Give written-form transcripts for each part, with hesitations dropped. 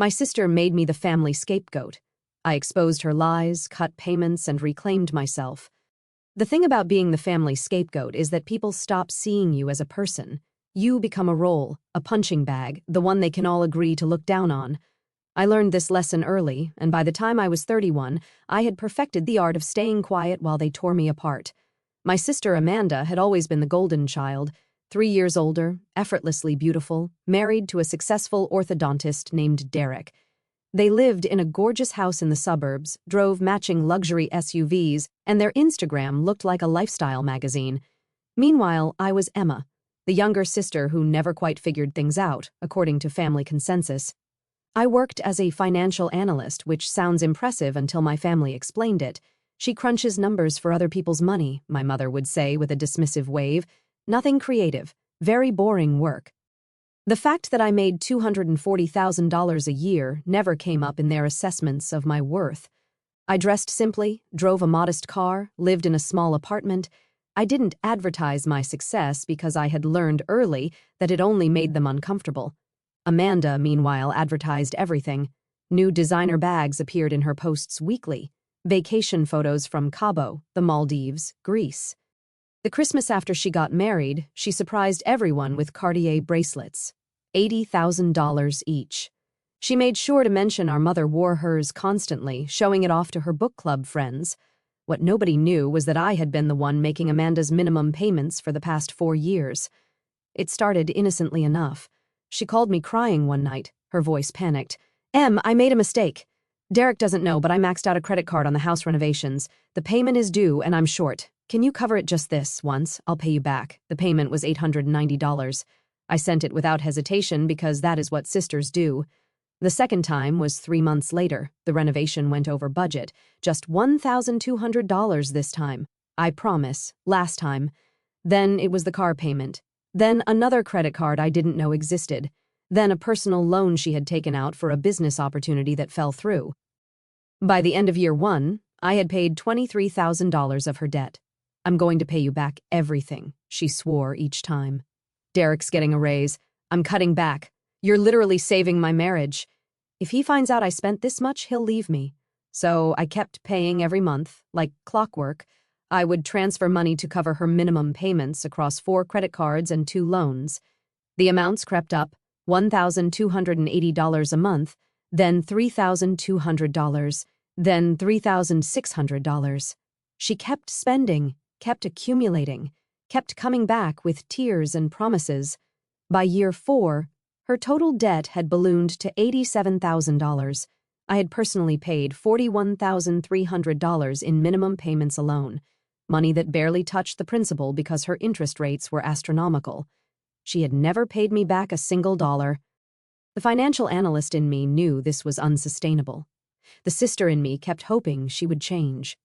My sister made me the family scapegoat. I exposed her lies, cut payments, and reclaimed myself. The thing about being the family scapegoat is that people stop seeing you as a person. You become a role, a punching bag, the one they can all agree to look down on. I learned this lesson early, and by the time I was 31, I had perfected the art of staying quiet while they tore me apart. My sister Amanda had always been the golden child, 3 years older, effortlessly beautiful, married to a successful orthodontist named Derek. They lived in a gorgeous house in the suburbs, drove matching luxury SUVs, and their Instagram looked like a lifestyle magazine. Meanwhile, I was Emma, the younger sister who never quite figured things out, according to family consensus. I worked as a financial analyst, which sounds impressive until my family explained it. She crunches numbers for other people's money, my mother would say with a dismissive wave. Nothing creative, very boring work. The fact that I made $240,000 a year never came up in their assessments of my worth. I dressed simply, drove a modest car, lived in a small apartment. I didn't advertise my success because I had learned early that it only made them uncomfortable. Amanda, meanwhile, advertised everything. New designer bags appeared in her posts weekly. Vacation photos from Cabo, the Maldives, Greece. The Christmas after she got married, she surprised everyone with Cartier bracelets. $80,000 each. She made sure to mention our mother wore hers constantly, showing it off to her book club friends. What nobody knew was that I had been the one making Amanda's minimum payments for the past 4 years. It started innocently enough. She called me crying one night, her voice panicked. I made a mistake. Derek doesn't know, but I maxed out a credit card on the house renovations. The payment is due, and I'm short. Can you cover it just this once? I'll pay you back. The payment was $890. I sent it without hesitation because that is what sisters do. The second time was 3 months later. The renovation went over budget. Just $1,200 this time. I promise. Last time. Then it was the car payment. Then another credit card I didn't know existed. Then a personal loan she had taken out for a business opportunity that fell through. By the end of year 1, I had paid $23,000 of her debt. I'm going to pay you back everything, she swore each time. Derek's getting a raise. I'm cutting back. You're literally saving my marriage. If he finds out I spent this much, he'll leave me. So I kept paying every month, like clockwork. I would transfer money to cover her minimum payments across 4 credit cards and 2 loans. The amounts crept up, $1,280 a month, then $3,200, then $3,600. She kept spending, kept accumulating, kept coming back with tears and promises. By year 4, her total debt had ballooned to $87,000. I had personally paid $41,300 in minimum payments alone, money that barely touched the principal because her interest rates were astronomical. She had never paid me back a single dollar. The financial analyst in me knew this was unsustainable. The sister in me kept hoping she would change.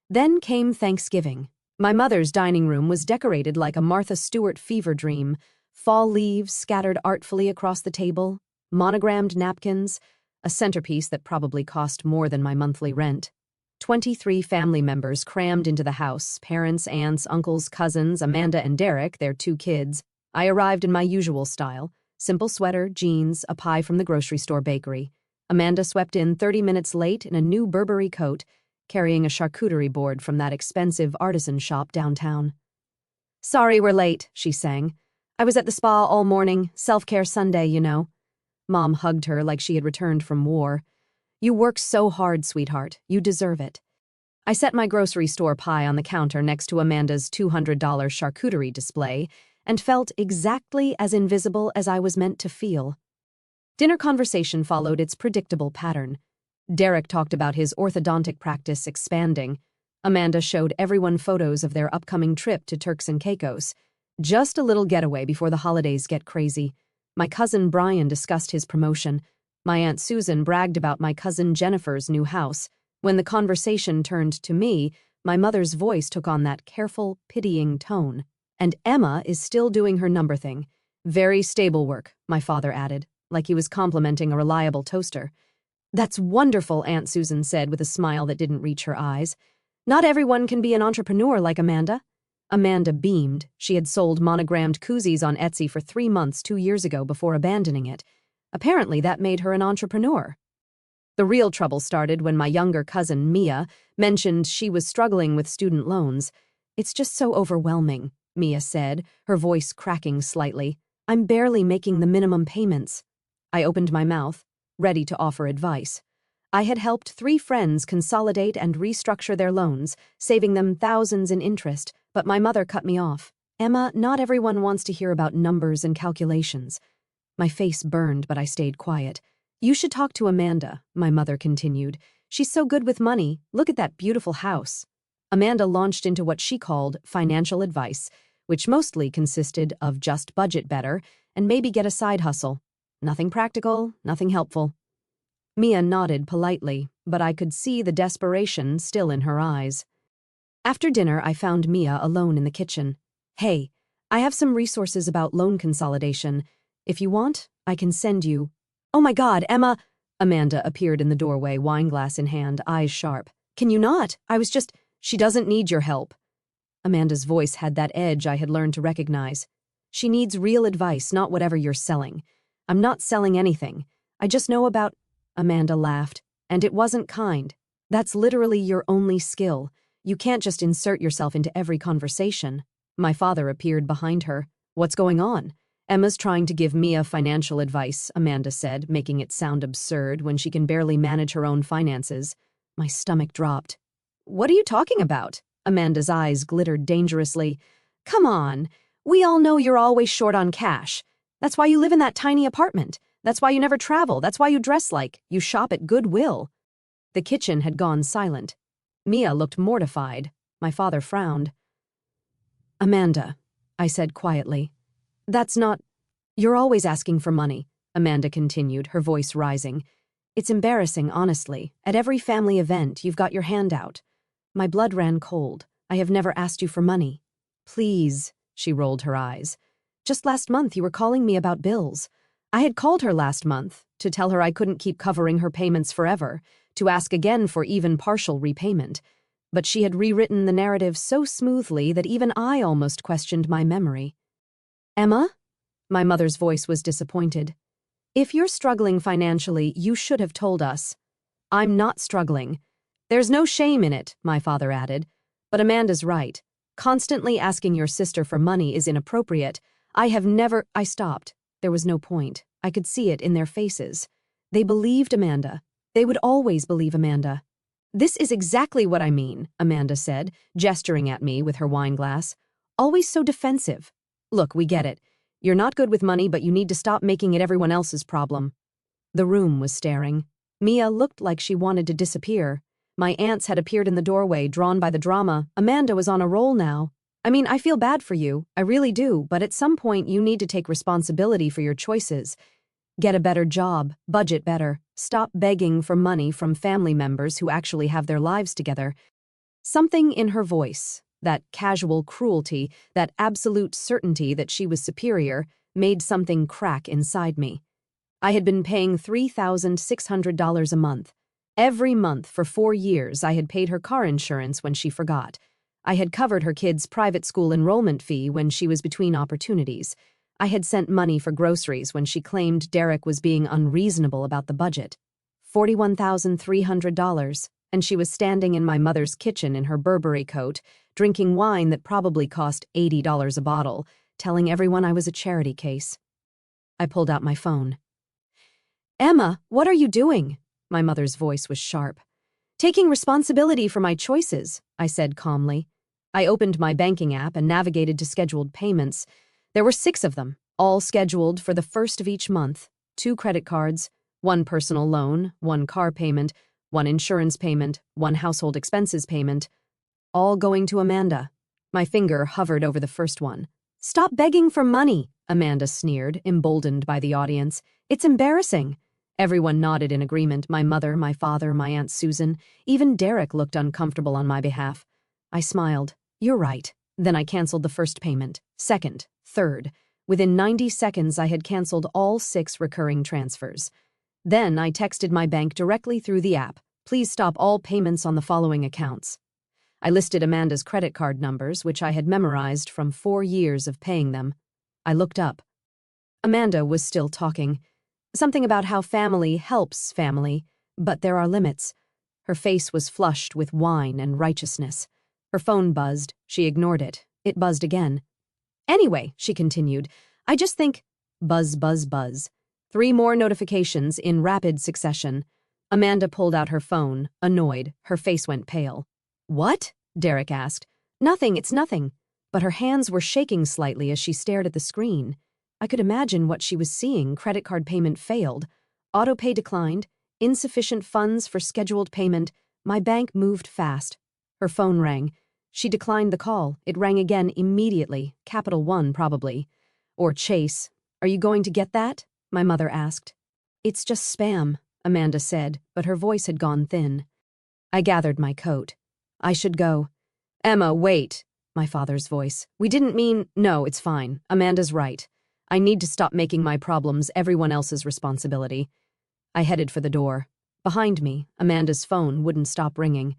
Then came Thanksgiving. My mother's dining room was decorated like a Martha Stewart fever dream. Fall leaves scattered artfully across the table, monogrammed napkins, a centerpiece that probably cost more than my monthly rent. 23 family members crammed into the house, parents, aunts, uncles, cousins, Amanda and Derek, their 2 kids. I arrived in my usual style, simple sweater, jeans, a pie from the grocery store bakery. Amanda swept in 30 minutes late in a new Burberry coat, carrying a charcuterie board from that expensive artisan shop downtown. Sorry we're late, she sang. I was at the spa all morning, self-care Sunday, you know. Mom hugged her like she had returned from war. You work so hard, sweetheart. You deserve it. I set my grocery store pie on the counter next to Amanda's $200 charcuterie display and felt exactly as invisible as I was meant to feel. Dinner conversation followed its predictable pattern. Derek talked about his orthodontic practice expanding. Amanda showed everyone photos of their upcoming trip to Turks and Caicos. Just a little getaway before the holidays get crazy. My cousin Brian discussed his promotion. My Aunt Susan bragged about my cousin Jennifer's new house. When the conversation turned to me, my mother's voice took on that careful, pitying tone. And Emma is still doing her number thing. Very stable work, my father added, like he was complimenting a reliable toaster. That's wonderful, Aunt Susan said with a smile that didn't reach her eyes. Not everyone can be an entrepreneur like Amanda. Amanda beamed. She had sold monogrammed koozies on Etsy for 3 months 2 years ago before abandoning it. Apparently, that made her an entrepreneur. The real trouble started when my younger cousin, Mia, mentioned she was struggling with student loans. "It's just so overwhelming," Mia said, her voice cracking slightly. "I'm barely making the minimum payments." I opened my mouth, ready to offer advice. I had helped 3 friends consolidate and restructure their loans, saving them thousands in interest, but my mother cut me off. "Emma, not everyone wants to hear about numbers and calculations." My face burned, but I stayed quiet. "You should talk to Amanda," my mother continued. "She's so good with money. Look at that beautiful house." Amanda launched into what she called financial advice, which mostly consisted of just budget better and maybe get a side hustle. Nothing practical, nothing helpful. Mia nodded politely, but I could see the desperation still in her eyes. After dinner, I found Mia alone in the kitchen. "Hey, I have some resources about loan consolidation. If you want, I can send you." "Oh my God, Emma!" Amanda appeared in the doorway, wineglass in hand, eyes sharp. "Can you not? I was just—" "She doesn't need your help." Amanda's voice had that edge I had learned to recognize. "She needs real advice, not whatever you're selling." "I'm not selling anything. I just know about—" Amanda laughed. "And it wasn't kind. That's literally your only skill. You can't just insert yourself into every conversation." My father appeared behind her. "What's going on?" "Emma's trying to give Mia financial advice," Amanda said, making it sound absurd when she can barely manage her own finances. My stomach dropped. "What are you talking about?" Amanda's eyes glittered dangerously. "Come on. We all know you're always short on cash. That's why you live in that tiny apartment. That's why you never travel. That's why you dress like you shop at Goodwill." The kitchen had gone silent. Mia looked mortified. My father frowned. "Amanda," I said quietly. "That's not—" "You're always asking for money," Amanda continued, her voice rising. "It's embarrassing, honestly. At every family event, you've got your hand out." My blood ran cold. "I have never asked you for money." "Please," she rolled her eyes. "Just last month you were calling me about bills." I had called her last month to tell her I couldn't keep covering her payments forever, to ask again for even partial repayment. But she had rewritten the narrative so smoothly that even I almost questioned my memory. "Emma?" My mother's voice was disappointed. "If you're struggling financially, you should have told us." "I'm not struggling." "There's no shame in it," my father added. "But Amanda's right. Constantly asking your sister for money is inappropriate. I have never—" I stopped. There was no point. I could see it in their faces. They believed Amanda. They would always believe Amanda. "This is exactly what I mean," Amanda said, gesturing at me with her wineglass. "Always so defensive. Look, we get it. You're not good with money, but you need to stop making it everyone else's problem." The room was staring. Mia looked like she wanted to disappear. My aunts had appeared in the doorway, drawn by the drama. Amanda was on a roll now. "I mean, I feel bad for you. I really do, but at some point you need to take responsibility for your choices. Get a better job, budget better, stop begging for money from family members who actually have their lives together." Something in her voice, that casual cruelty, that absolute certainty that she was superior, made something crack inside me. I had been paying $3,600 a month. Every month for 4 years I had paid her car insurance when she forgot. I had covered her kids' private school enrollment fee when she was between opportunities. I had sent money for groceries when she claimed Derek was being unreasonable about the budget. $41,300, and she was standing in my mother's kitchen in her Burberry coat, drinking wine that probably cost $80 a bottle, telling everyone I was a charity case. I pulled out my phone. "Emma, what are you doing?" My mother's voice was sharp. "Taking responsibility for my choices," I said calmly. I opened my banking app and navigated to scheduled payments. There were 6 of them, all scheduled for the first of each month. 2 credit cards, 1 personal loan, 1 car payment, 1 insurance payment, 1 household expenses payment, all going to Amanda. My finger hovered over the first one. "Stop begging for money," Amanda sneered, emboldened by the audience. "It's embarrassing." Everyone nodded in agreement, my mother, my father, my Aunt Susan. Even Derek looked uncomfortable on my behalf. I smiled. "You're right." Then I canceled the first payment, second, third. Within 90 seconds, I had canceled all 6 recurring transfers. Then I texted my bank directly through the app. "Please stop all payments on the following accounts." I listed Amanda's credit card numbers, which I had memorized from 4 years of paying them. I looked up. Amanda was still talking. Something about how family helps family, but there are limits. Her face was flushed with wine and righteousness. Her phone buzzed. She ignored it. It buzzed again. Anyway, she continued, I just think… Buzz, buzz, buzz. 3 more notifications in rapid succession. Amanda pulled out her phone, annoyed. Her face went pale. What? Derek asked. Nothing, it's nothing. But her hands were shaking slightly as she stared at the screen. I could imagine what she was seeing. Credit card payment failed. Autopay declined. Insufficient funds for scheduled payment. My bank moved fast. Her phone rang. She declined the call. It rang again immediately. Capital One, probably. Or Chase. Are you going to get that? My mother asked. It's just spam, Amanda said, but her voice had gone thin. I gathered my coat. I should go. Emma, wait, my father's voice. We didn't mean… No, it's fine. Amanda's right. I need to stop making my problems everyone else's responsibility. I headed for the door. Behind me, Amanda's phone wouldn't stop ringing.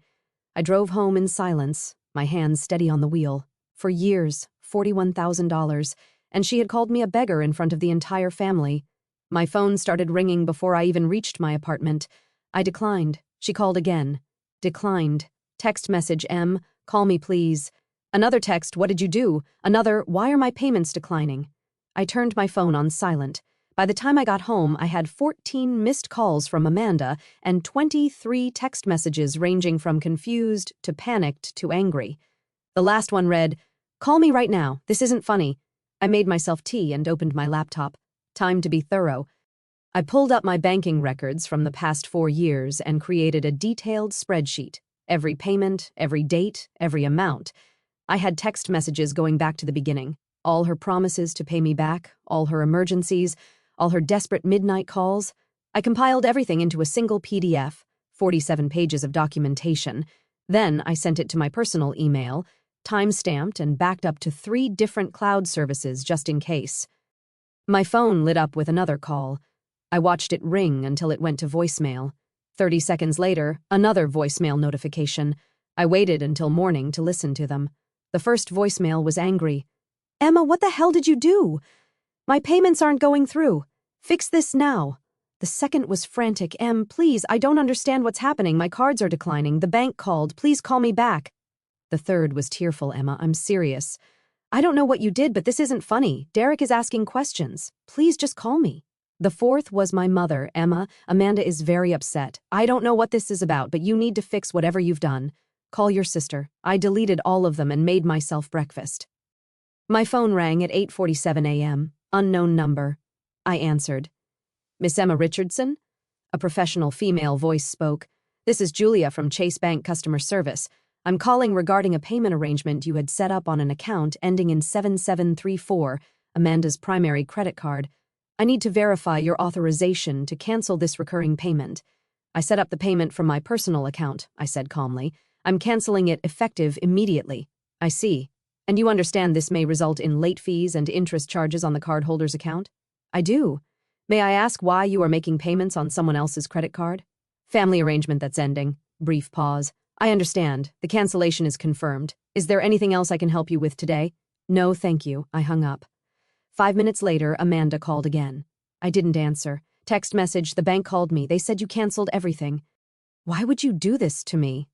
I drove home in silence, my hands steady on the wheel. For years, $41,000, and she had called me a beggar in front of the entire family. My phone started ringing before I even reached my apartment. I declined. She called again. Declined. Text message, M, call me please. Another text, what did you do? Another, why are my payments declining? I turned my phone on silent. By the time I got home, I had 14 missed calls from Amanda and 23 text messages ranging from confused to panicked to angry. The last one read, call me right now, this isn't funny. I made myself tea and opened my laptop. Time to be thorough. I pulled up my banking records from the past 4 years and created a detailed spreadsheet. Every payment, every date, every amount. I had text messages going back to the beginning. All her promises to pay me back, all her emergencies, all her desperate midnight calls. I compiled everything into a single PDF, 47 pages of documentation. Then I sent it to my personal email, time-stamped and backed up to 3 different cloud services just in case. My phone lit up with another call. I watched it ring until it went to voicemail. 30 seconds later, another voicemail notification. I waited until morning to listen to them. The first voicemail was angry. Emma, what the hell did you do? My payments aren't going through. Fix this now. The second was frantic. Em, please, I don't understand what's happening. My cards are declining. The bank called. Please call me back. The third was tearful. Emma, I'm serious. I don't know what you did, but this isn't funny. Derek is asking questions. Please just call me. The fourth was my mother. Emma, Amanda is very upset. I don't know what this is about, but you need to fix whatever you've done. Call your sister. I deleted all of them and made myself breakfast. My phone rang at 8:47 a.m. Unknown number. I answered. Miss Emma Richardson? A professional female voice spoke. This is Julia from Chase Bank Customer Service. I'm calling regarding a payment arrangement you had set up on an account ending in 7734, Amanda's primary credit card. I need to verify your authorization to cancel this recurring payment. I set up the payment from my personal account, I said calmly. I'm canceling it effective immediately. I see. And you understand this may result in late fees and interest charges on the cardholder's account? I do. May I ask why you are making payments on someone else's credit card? Family arrangement that's ending. Brief pause. I understand. The cancellation is confirmed. Is there anything else I can help you with today? No, thank you. I hung up. 5 minutes later, Amanda called again. I didn't answer. Text message, the bank called me. They said you canceled everything. Why would you do this to me?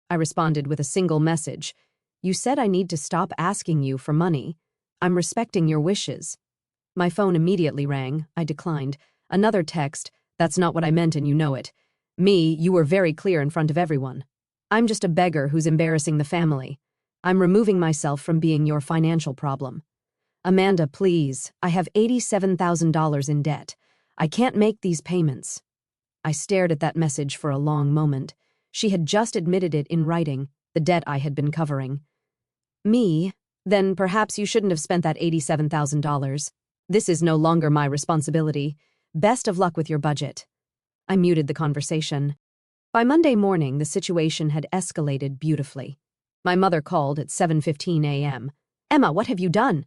I responded with a single message. You said I need to stop asking you for money. I'm respecting your wishes. My phone immediately rang. I declined. Another text. That's not what I meant and you know it. Me, you were very clear in front of everyone. I'm just a beggar who's embarrassing the family. I'm removing myself from being your financial problem. Amanda, please. I have $87,000 in debt. I can't make these payments. I stared at that message for a long moment. She had just admitted it in writing, the debt I had been covering. Me? Then perhaps you shouldn't have spent that $87,000. This is no longer my responsibility. Best of luck with your budget. I muted the conversation. By Monday morning, the situation had escalated beautifully. My mother called at 7:15 a.m. Emma, what have you done?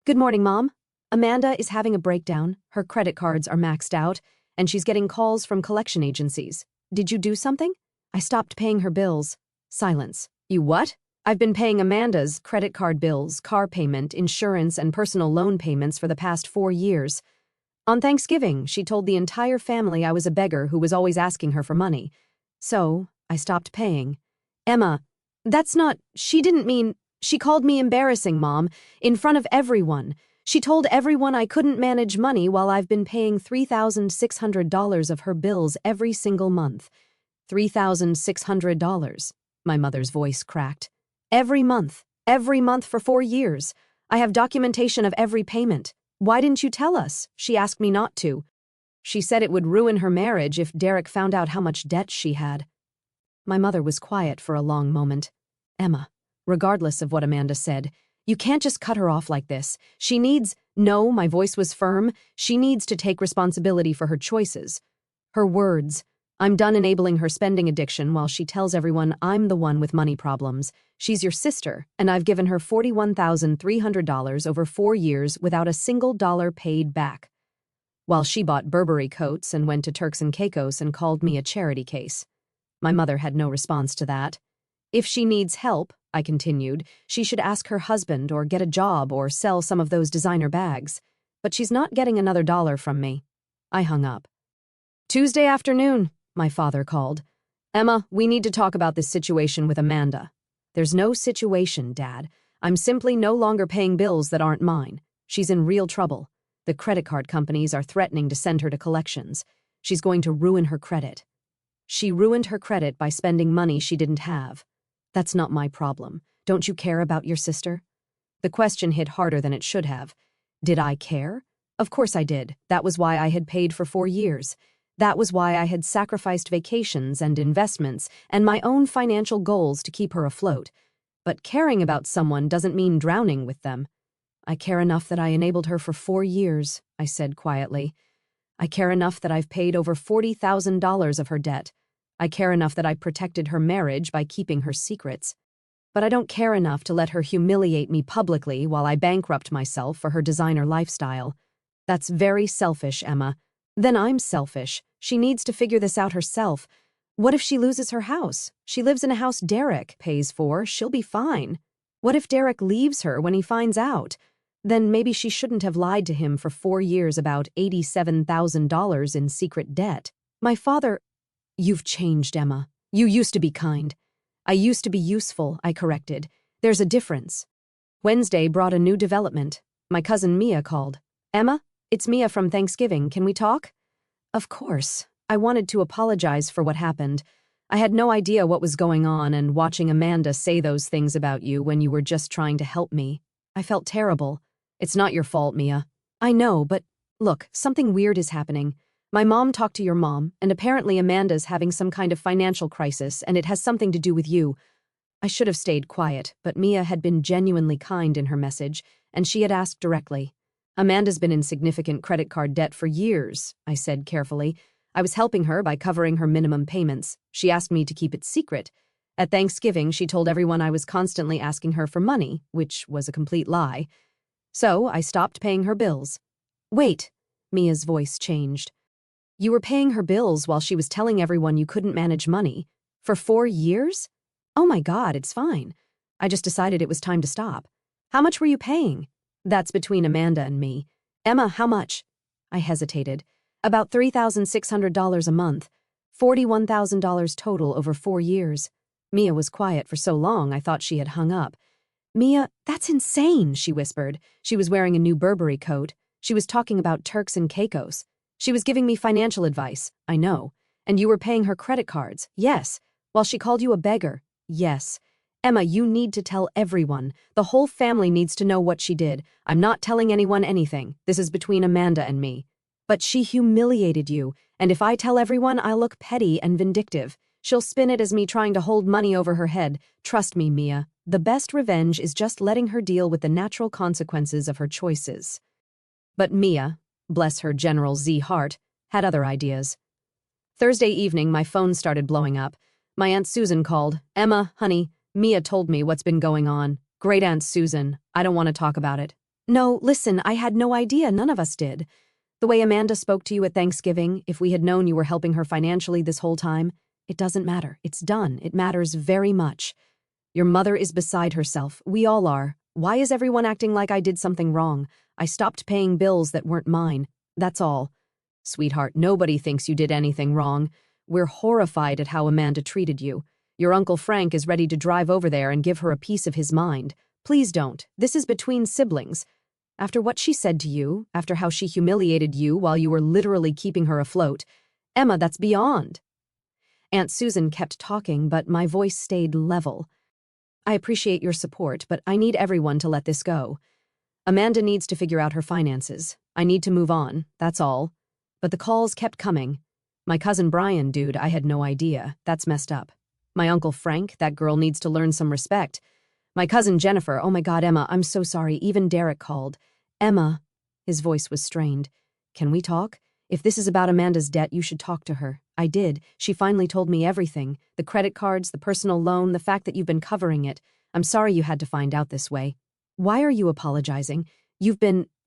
Good morning, Mom. Amanda is having a breakdown. Her credit cards are maxed out, and she's getting calls from collection agencies. Did you do something? I stopped paying her bills. Silence. You what? I've been paying Amanda's credit card bills, car payment, insurance, and personal loan payments for the past 4 years. On Thanksgiving, she told the entire family I was a beggar who was always asking her for money. So, I stopped paying. Emma, that's not, she didn't mean, she called me embarrassing, Mom, in front of everyone. She told everyone I couldn't manage money while I've been paying $3,600 of her bills every single month. $3,600. My mother's voice cracked. Every month for 4 years. I have documentation of every payment. Why didn't you tell us? She asked me not to. She said it would ruin her marriage if Derek found out how much debt she had. My mother was quiet for a long moment. Emma, regardless of what Amanda said, you can't just cut her off like this. She needs, no, my voice was firm, she needs to take responsibility for her choices. Her words, I'm done enabling her spending addiction while she tells everyone I'm the one with money problems. She's your sister, and I've given her $41,300 over 4 years without a single dollar paid back. While she bought Burberry coats and went to Turks and Caicos and called me a charity case. My mother had no response to that. If she needs help, I continued, she should ask her husband or get a job or sell some of those designer bags. But she's not getting another dollar from me. I hung up. Tuesday afternoon, my father called. Emma, we need to talk about this situation with Amanda. There's no situation, Dad. I'm simply no longer paying bills that aren't mine. She's in real trouble. The credit card companies are threatening to send her to collections. She's going to ruin her credit. She ruined her credit by spending money she didn't have. That's not my problem. Don't you care about your sister? The question hit harder than it should have. Did I care? Of course I did. That was why I had paid for 4 years. That was why I had sacrificed vacations and investments and my own financial goals to keep her afloat. But caring about someone doesn't mean drowning with them. I care enough that I enabled her for 4 years, I said quietly. I care enough that I've paid over $40,000 of her debt. I care enough that I protected her marriage by keeping her secrets. But I don't care enough to let her humiliate me publicly while I bankrupt myself for her designer lifestyle. That's very selfish, Emma. Then I'm selfish. She needs to figure this out herself. What if she loses her house? She lives in a house Derek pays for. She'll be fine. What if Derek leaves her when he finds out? Then maybe she shouldn't have lied to him for 4 years about $87,000 in secret debt. My father... You've changed, Emma. You used to be kind. I used to be useful, I corrected. There's a difference. Wednesday brought a new development. My cousin Mia called. Emma, it's Mia from Thanksgiving. Can we talk? Of course. I wanted to apologize for what happened. I had no idea what was going on, and watching Amanda say those things about you when you were just trying to help me. I felt terrible. It's not your fault, Mia. I know, but look, something weird is happening. My mom talked to your mom, and apparently Amanda's having some kind of financial crisis, and it has something to do with you. I should have stayed quiet, but Mia had been genuinely kind in her message, and she had asked directly. Amanda's been in significant credit card debt for years, I said carefully. I was helping her by covering her minimum payments. She asked me to keep it secret. At Thanksgiving, she told everyone I was constantly asking her for money, which was a complete lie. So I stopped paying her bills. Wait, Mia's voice changed. You were paying her bills while she was telling everyone you couldn't manage money. For 4 years? Oh my God, it's fine. I just decided it was time to stop. How much were you paying? That's between Amanda and me. Emma, how much? I hesitated. About $3,600 a month. $41,000 total over 4 years. Mia was quiet for so long I thought she had hung up. Mia, that's insane, she whispered. She was wearing a new Burberry coat. She was talking about Turks and Caicos. She was giving me financial advice, I know. And you were paying her credit cards, yes. While she called you a beggar, yes. Emma, you need to tell everyone. The whole family needs to know what she did. I'm not telling anyone anything. This is between Amanda and me. But she humiliated you, and if I tell everyone, I'll look petty and vindictive. She'll spin it as me trying to hold money over her head. Trust me, Mia. The best revenge is just letting her deal with the natural consequences of her choices. But Mia, bless her General Z heart, had other ideas. Thursday evening, my phone started blowing up. My Aunt Susan called. Emma, honey, Mia told me what's been going on. Great Aunt Susan, I don't want to talk about it. No, listen, I had no idea, none of us did. The way Amanda spoke to you at Thanksgiving, if we had known you were helping her financially this whole time, it doesn't matter. It's done. It matters very much. Your mother is beside herself. We all are. Why is everyone acting like I did something wrong? I stopped paying bills that weren't mine. That's all. Sweetheart, nobody thinks you did anything wrong. We're horrified at how Amanda treated you. Your Uncle Frank is ready to drive over there and give her a piece of his mind. Please don't. This is between siblings. After what she said to you, after how she humiliated you while you were literally keeping her afloat, Emma, that's beyond. Aunt Susan kept talking, but my voice stayed level. I appreciate your support, but I need everyone to let this go. Amanda needs to figure out her finances. I need to move on, that's all. But the calls kept coming. My cousin Brian, dude, I had no idea. That's messed up. My Uncle Frank, that girl needs to learn some respect. My cousin Jennifer, oh my God, Emma, I'm so sorry. Even Derek called. Emma, his voice was strained. Can we talk? If this is about Amanda's debt, you should talk to her. I did. She finally told me everything. The credit cards, the personal loan, the fact that you've been covering it. I'm sorry you had to find out this way. Why are you apologizing?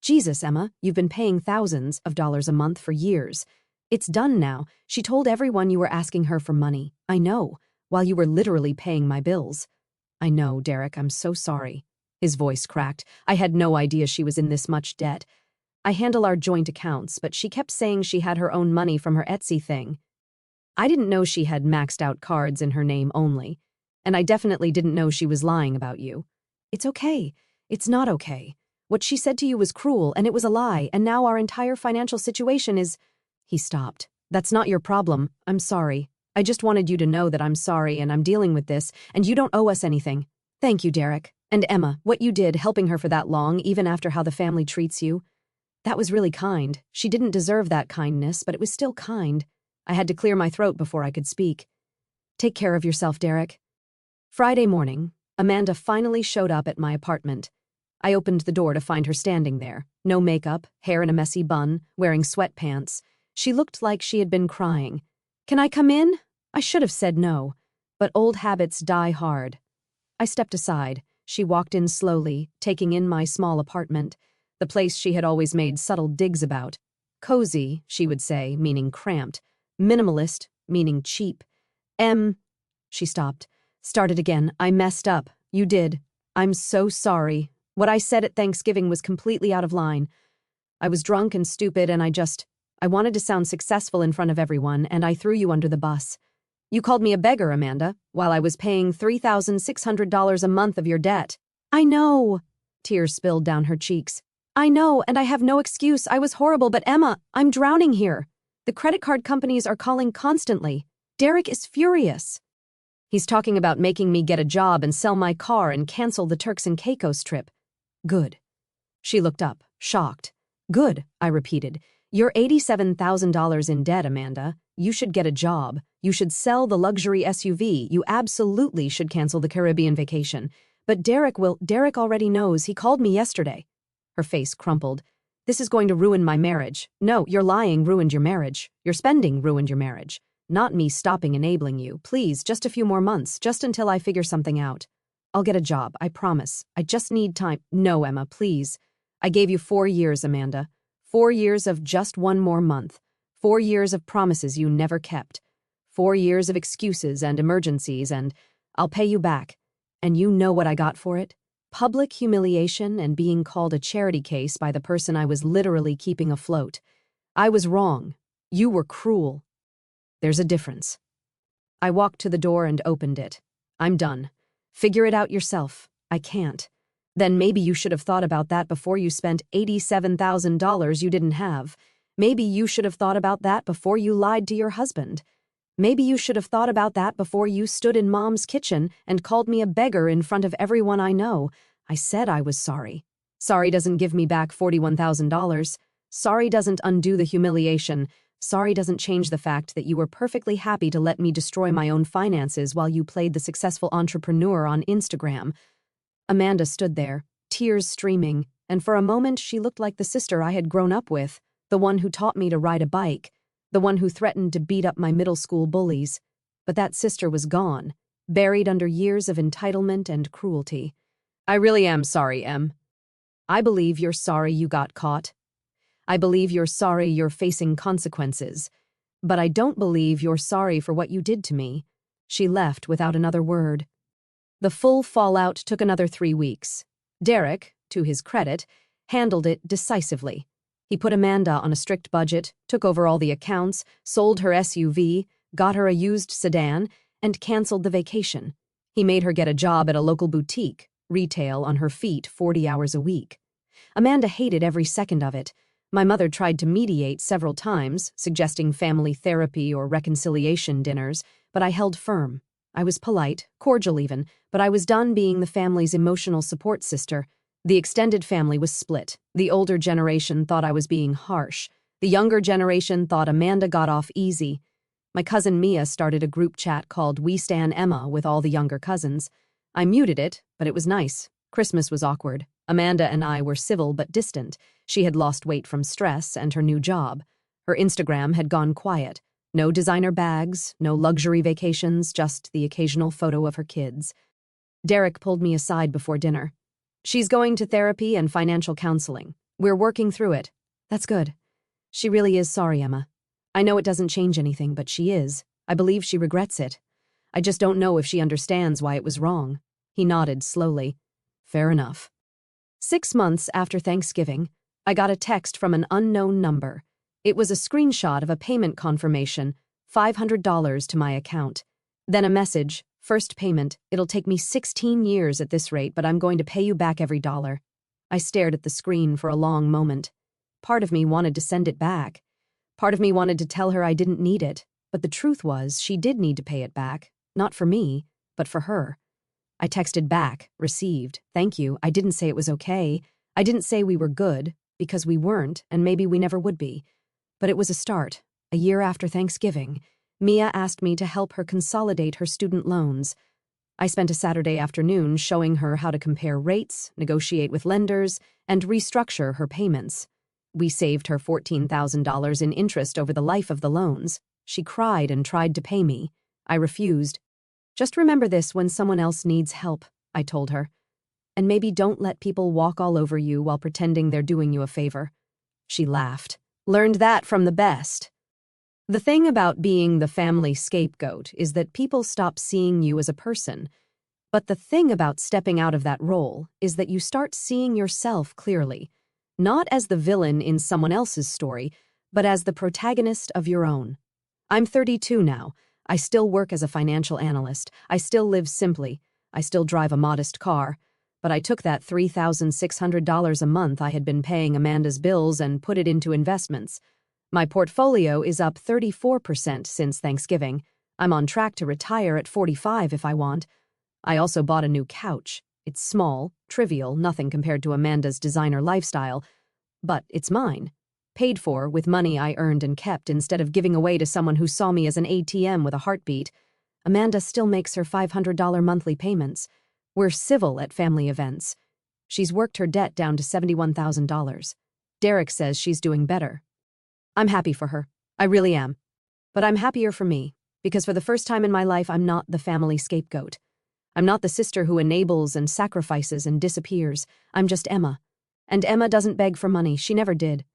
Jesus, Emma, you've been paying thousands of dollars a month for years. It's done now. She told everyone you were asking her for money. I know, while you were literally paying my bills. I know, Derek, I'm so sorry. His voice cracked. I had no idea she was in this much debt. I handle our joint accounts, but she kept saying she had her own money from her Etsy thing. I didn't know she had maxed out cards in her name only, and I definitely didn't know she was lying about you. It's okay. It's not okay. What she said to you was cruel, and it was a lie, and now our entire financial situation is— He stopped. That's not your problem. I'm sorry. I just wanted you to know that I'm sorry and I'm dealing with this, and you don't owe us anything. Thank you, Derek. And Emma, what you did, helping her for that long, even after how the family treats you. That was really kind. She didn't deserve that kindness, but it was still kind. I had to clear my throat before I could speak. Take care of yourself, Derek. Friday morning, Amanda finally showed up at my apartment. I opened the door to find her standing there. No makeup, hair in a messy bun, wearing sweatpants. She looked like she had been crying. Can I come in? I should have said no, but old habits die hard. I stepped aside. She walked in slowly, taking in my small apartment, the place she had always made subtle digs about. Cozy, she would say, meaning cramped. Minimalist, meaning cheap. She stopped. Started again. I messed up. You did. I'm so sorry. What I said at Thanksgiving was completely out of line. I was drunk and stupid, and I wanted to sound successful in front of everyone, and I threw you under the bus. You called me a beggar, Amanda, while I was paying $3,600 a month of your debt. I know. Tears spilled down her cheeks. I know, and I have no excuse. I was horrible, but Emma, I'm drowning here. The credit card companies are calling constantly. Derek is furious. He's talking about making me get a job and sell my car and cancel the Turks and Caicos trip. Good. She looked up, shocked. Good, I repeated. You're $87,000 in debt, Amanda. You should get a job. You should sell the luxury SUV. You absolutely should cancel the Caribbean vacation. But Derek already knows. He called me yesterday. Her face crumpled. This is going to ruin my marriage. No, your lying ruined your marriage. Your spending ruined your marriage. Not me stopping enabling you. Please, just a few more months, just until I figure something out. I'll get a job, I promise. I just need time. No, Emma, please. I gave you 4 years, Amanda. 4 years of just one more month. 4 years of promises you never kept. 4 years of excuses and emergencies, and I'll pay you back. And you know what I got for it? Public humiliation and being called a charity case by the person I was literally keeping afloat. I was wrong. You were cruel. There's a difference. I walked to the door and opened it. I'm done. Figure it out yourself. I can't. Then maybe you should have thought about that before you spent $87,000 you didn't have. Maybe you should have thought about that before you lied to your husband. Maybe you should have thought about that before you stood in Mom's kitchen and called me a beggar in front of everyone I know. I said I was sorry. Sorry doesn't give me back $41,000. Sorry doesn't undo the humiliation. Sorry doesn't change the fact that you were perfectly happy to let me destroy my own finances while you played the successful entrepreneur on Instagram. Amanda stood there, tears streaming, and for a moment she looked like the sister I had grown up with, the one who taught me to ride a bike, the one who threatened to beat up my middle school bullies. But that sister was gone, buried under years of entitlement and cruelty. I really am sorry, Em. I believe you're sorry you got caught. I believe you're sorry you're facing consequences. But I don't believe you're sorry for what you did to me. She left without another word. The full fallout took another 3 weeks. Derek, to his credit, handled it decisively. He put Amanda on a strict budget, took over all the accounts, sold her SUV, got her a used sedan, and canceled the vacation. He made her get a job at a local boutique, retail on her feet 40 hours a week. Amanda hated every second of it. My mother tried to mediate several times, suggesting family therapy or reconciliation dinners, but I held firm. I was polite, cordial even, but I was done being the family's emotional support sister. The extended family was split. The older generation thought I was being harsh. The younger generation thought Amanda got off easy. My cousin Mia started a group chat called We Stan Emma with all the younger cousins. I muted it, but it was nice. Christmas was awkward. Amanda and I were civil but distant. She had lost weight from stress and her new job. Her Instagram had gone quiet. No designer bags, no luxury vacations, just the occasional photo of her kids. Derek pulled me aside before dinner. She's going to therapy and financial counseling. We're working through it. That's good. She really is sorry, Emma. I know it doesn't change anything, but she is. I believe she regrets it. I just don't know if she understands why it was wrong. He nodded slowly. Fair enough. 6 months after Thanksgiving, I got a text from an unknown number. It was a screenshot of a payment confirmation, $500 to my account. Then a message, first payment, it'll take me 16 years at this rate, but I'm going to pay you back every dollar. I stared at the screen for a long moment. Part of me wanted to send it back. Part of me wanted to tell her I didn't need it, but the truth was she did need to pay it back, not for me, but for her. I texted back, received, thank you. I didn't say it was okay. I didn't say we were good, because we weren't, and maybe we never would be. But it was a start. A year after Thanksgiving, Mia asked me to help her consolidate her student loans. I spent a Saturday afternoon showing her how to compare rates, negotiate with lenders, and restructure her payments. We saved her $14,000 in interest over the life of the loans. She cried and tried to pay me. I refused. Just remember this when someone else needs help, I told her. And maybe don't let people walk all over you while pretending they're doing you a favor. She laughed. Learned that from the best. The thing about being the family scapegoat is that people stop seeing you as a person. But the thing about stepping out of that role is that you start seeing yourself clearly, not as the villain in someone else's story, but as the protagonist of your own. I'm 32 now. I still work as a financial analyst. I still live simply. I still drive a modest car. But I took that $3,600 a month I had been paying Amanda's bills and put it into investments. My portfolio is up 34% since Thanksgiving. I'm on track to retire at 45 if I want. I also bought a new couch. It's small, trivial, nothing compared to Amanda's designer lifestyle. But it's mine. Paid for with money I earned and kept instead of giving away to someone who saw me as an ATM with a heartbeat. Amanda still makes her $500 monthly payments. We're civil at family events. She's worked her debt down to $71,000. Derek says she's doing better. I'm happy for her. I really am. But I'm happier for me, because for the first time in my life, I'm not the family scapegoat. I'm not the sister who enables and sacrifices and disappears. I'm just Emma. And Emma doesn't beg for money. She never did.